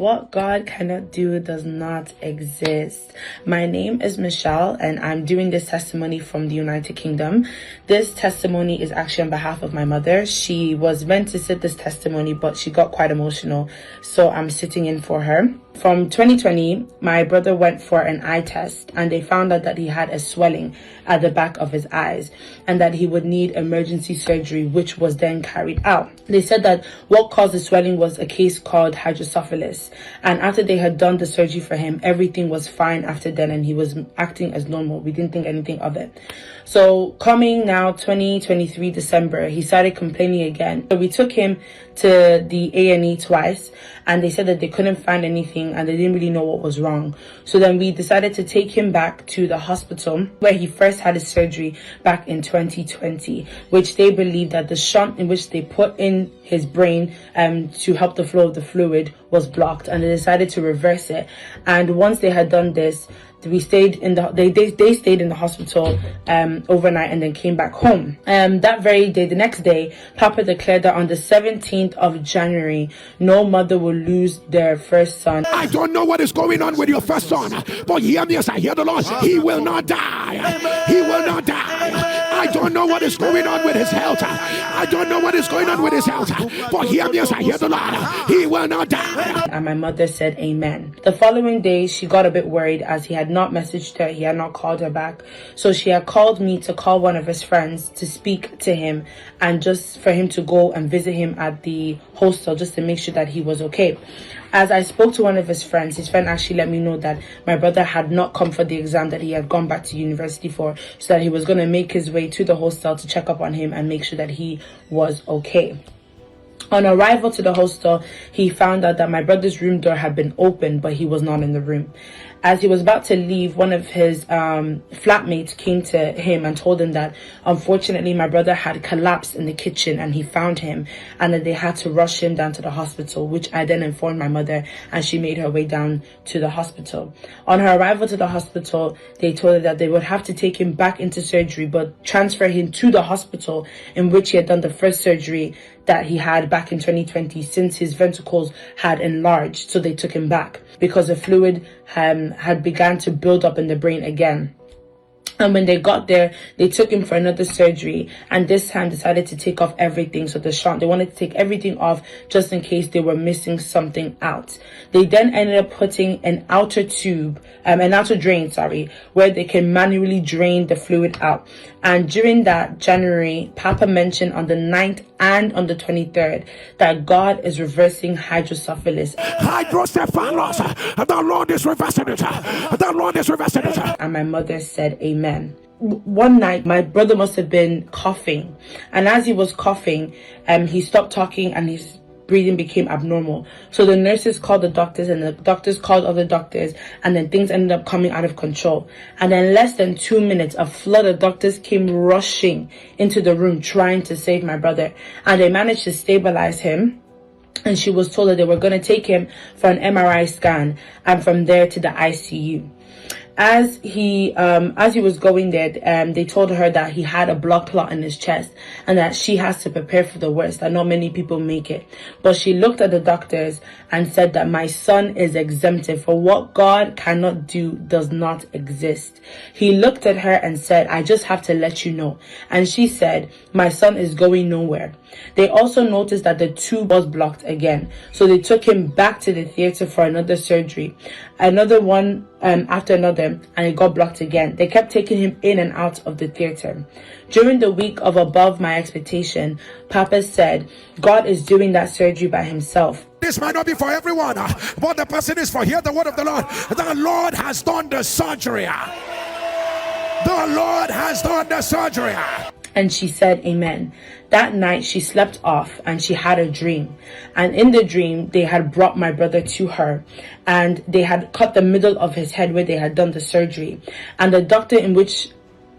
What God cannot do does not exist. My name is Michelle and I'm doing this testimony from the United Kingdom. This testimony is actually on behalf of my mother. She was meant to sit this testimony, but she got quite emotional, so I'm sitting in for her. From 2020, my brother went for an eye test and they found out that he had a swelling at the back of his eyes and that he would need emergency surgery, which was then carried out. They said that what caused the swelling was a case called hydrocephalus. And after they had done the surgery for him, everything was fine after then and he was acting as normal. We didn't think anything of it. So coming now 2023 December, he started complaining again. So we took him to the A&E twice and they said that they couldn't find anything and they didn't really know what was wrong. So then we decided to take him back to the hospital where he first had his surgery back in 2020, which they believe that the shunt in which they put in his brain to help the flow of the fluid was blocked, and they decided to reverse it. And once they had done this, we stayed in the they stayed in the hospital overnight and then came back home. That very day, the next day, Papa declared that on the 17th of January, no mother will lose their first son. I don't know what is going on with your first son, but hear me as I hear the Lord. He will not die. He will not die. I don't know what is going on with his health. I don't know what is going on with his health, but hear me as I hear the Lord. He will not die. And my mother said amen. The following day, she got a bit worried as he had not messaged her, he had not called her back. So she had called me to call one of his friends to speak to him and just for him to go and visit him at the hostel just to make sure that he was okay. As I spoke to one of his friend actually let me know that my brother had not come for the exam that he had gone back to university for, so that he was going to make his way to the hostel to check up on him and make sure that he was okay. On arrival to the hostel, he found out that my brother's room door had been opened, but he was not in the room. As he was about to leave, one of his flatmates came to him and told him that unfortunately my brother had collapsed in the kitchen and he found him and that they had to rush him down to the hospital, which I then informed my mother and she made her way down to the hospital. On her arrival to the hospital, they told her that they would have to take him back into surgery but transfer him to the hospital in which he had done the first surgery that he had back in 2020, since his ventricles had enlarged. So they took him back because the fluid had begun to build up in the brain again. And when they got there, they took him for another surgery and this time decided to take off everything. So the shunt, they wanted to take everything off just in case they were missing something out. They then ended up putting an outer drain, where they can manually drain the fluid out. And during that January, Papa mentioned on the 9th and on the 23rd that God is reversing hydrocephalus. Hydrocephalus, the Lord is reversing it. The Lord is reversing it. And my mother said amen. One night, my brother must have been coughing. And as he was coughing, he stopped talking and his breathing became abnormal. So the nurses called the doctors and the doctors called other doctors, and then things ended up coming out of control. And in less than 2 minutes, a flood of doctors came rushing into the room trying to save my brother. And they managed to stabilize him. And she was told that they were going to take him for an MRI scan and from there to the ICU. As he was going there, they told her that he had a blood clot in his chest and that she has to prepare for the worst, that not many people make it. But she looked at the doctors and said that my son is exempted, for what God cannot do does not exist. He looked at her and said, I just have to let you know. And she said, my son is going nowhere. They also noticed that the tube was blocked again. So they took him back to the theater for another surgery. Another one after another, and it got blocked again. They kept taking him in and out of the theater. During the week of above my expectation, Papa said, God is doing that surgery by himself. This might not be for everyone, but the person is for. Hear the word of the Lord. The Lord has done the surgery. The Lord has done the surgery. And she said amen. That night she slept off and she had a dream. And in the dream, they had brought my brother to her and they had cut the middle of his head where they had done the surgery. And the doctor in which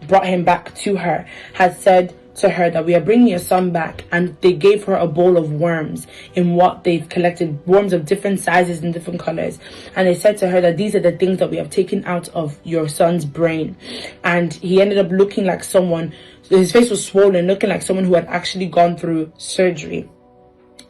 brought him back to her had said to her that we are bringing your son back, and they gave her a bowl of worms in what they've collected, worms of different sizes and different colors, and they said to her that these are the things that we have taken out of your son's brain. And he ended up looking like someone, his face was swollen, looking like someone who had actually gone through surgery.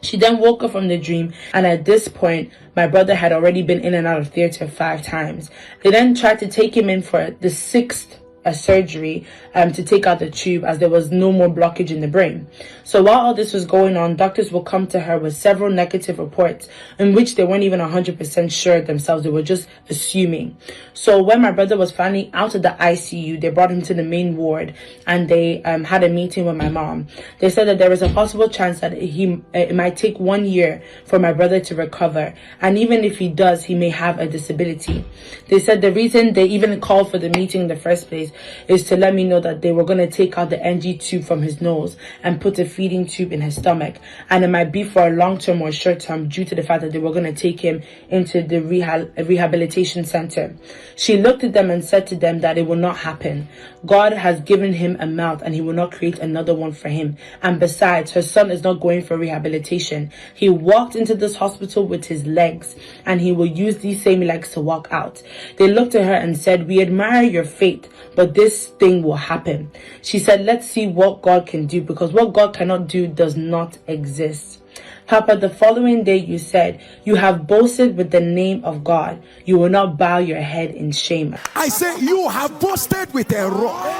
She then woke up from the dream, and at this point, my brother had already been in and out of theater 5 times. They then tried to take him in for the 6th surgery to take out the tube, as there was no more blockage in the brain. So while all this was going on, doctors will come to her with several negative reports in which they weren't even 100% sure themselves. They were just assuming. So when my brother was finally out of the ICU, they brought him to the main ward, and they had a meeting with my mom. They said that there is a possible chance that it might take 1 year for my brother to recover, and even if he does, he may have a disability. They said the reason they even called for the meeting in the first place is to let me know that they were going to take out the NG tube from his nose and put a feeding tube in his stomach, and it might be for a long-term or short-term due to the fact that they were going to take him into the rehabilitation center. She looked at them and said to them that it will not happen. God has given him a mouth, and he will not create another one for him. And besides, her son is not going for rehabilitation. He walked into this hospital with his legs, and he will use these same legs to walk out. They looked at her and said, "We admire your faith, but this thing will happen." She said, "Let's see what God can do, because what God cannot do does not exist." Papa, the following day you said, "You have boasted with the name of God. You will not bow your head in shame." I say, you have boasted with a rock.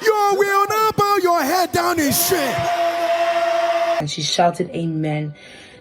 You will not bow your head down in shame. And she shouted, "Amen."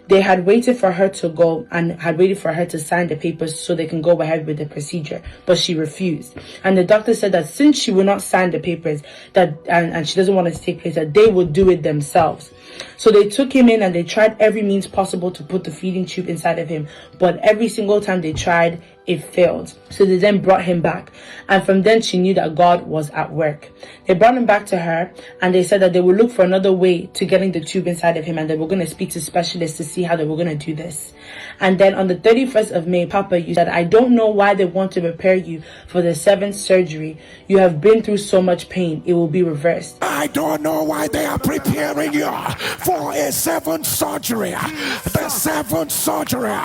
They had waited for her to go and had waited for her to sign the papers so they can go ahead with the procedure, but she refused. And the doctor said that since she will not sign the papers, that and she doesn't want it to take place, that they would do it themselves. So they took him in and they tried every means possible to put the feeding tube inside of him, but every single time they tried, it failed. So they then brought him back, and from then she knew that God was at work. They brought him back to her, and they said that they would look for another way to getting the tube inside of him, and they were going to speak to specialists to see how they were going to do this. And then on the 31st of May, Papa, you said, "I don't know why they want to prepare you for the 7th surgery. You have been through so much pain. It will be reversed." I don't know why they are preparing you for a 7th surgery. The 7th surgery.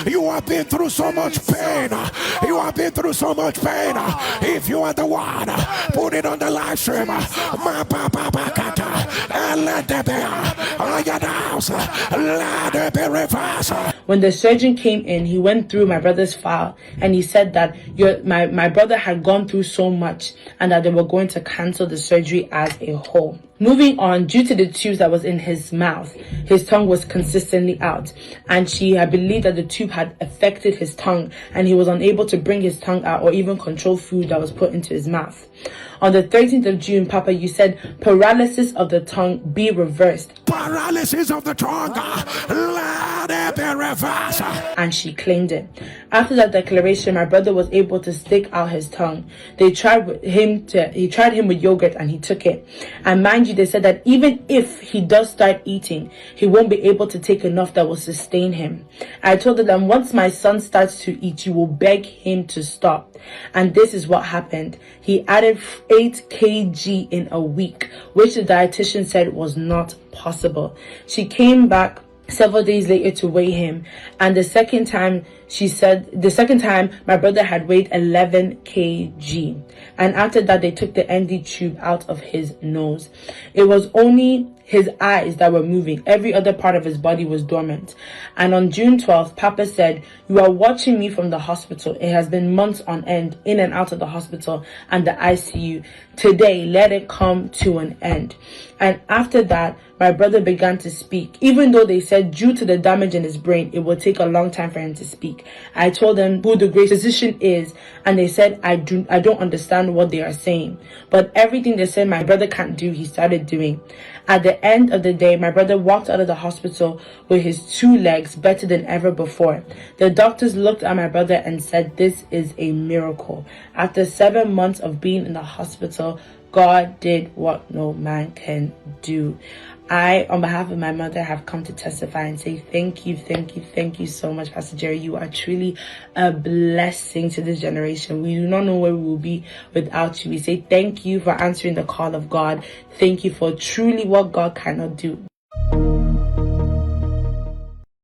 You have been through so much pain. You have been through so much pain. If you are the one, put it on the live stream. And let there be reversed. When the surgeon came in, he went through my brother's file, and he said that my brother had gone through so much, and that they were going to cancel the surgery as a whole. Moving on, due to the tubes that was in his mouth, his tongue was consistently out, and she had believed that the tube had affected his tongue, and he was unable to bring his tongue out or even control food that was put into his mouth. On the 13th of June, Papa, you said, "Paralysis of the tongue be reversed." Paralysis of the tongue, let it be reversed. And she claimed it. After that declaration, my brother was able to stick out his tongue. He tried him with yogurt, and he took it. And mind you, they said that even if he does start eating, he won't be able to take enough that will sustain him. I told them that once my son starts to eat, you will beg him to stop. And this is what happened. He added 8 kg in a week, which the dietitian said was not possible. She came back several days later to weigh him, and the second time my brother had weighed 11 kg, and after that they took the ND tube out of his nose. It was only his eyes that were moving. Every other part of his body was dormant. And on June 12th, Papa said, "You are watching me from the hospital. It has been months on end, in and out of the hospital and the ICU. Today, let it come to an end." And after that, my brother began to speak. Even though they said due to the damage in his brain, it would take a long time for him to speak. I told them who the great physician is, and they said, I don't understand what they are saying. But everything they said my brother can't do, he started doing. At the end of the day, my brother walked out of the hospital with his 2 legs better than ever before. The doctors looked at my brother and said, "This is a miracle." After 7 months of being in the hospital, God did what no man can do. I, on behalf of my mother, have come to testify and say thank you so much, Pastor Jerry. You are truly a blessing to this generation. We do not know where we will be without you. We say thank you for answering the call of God. Thank you for truly what God cannot do.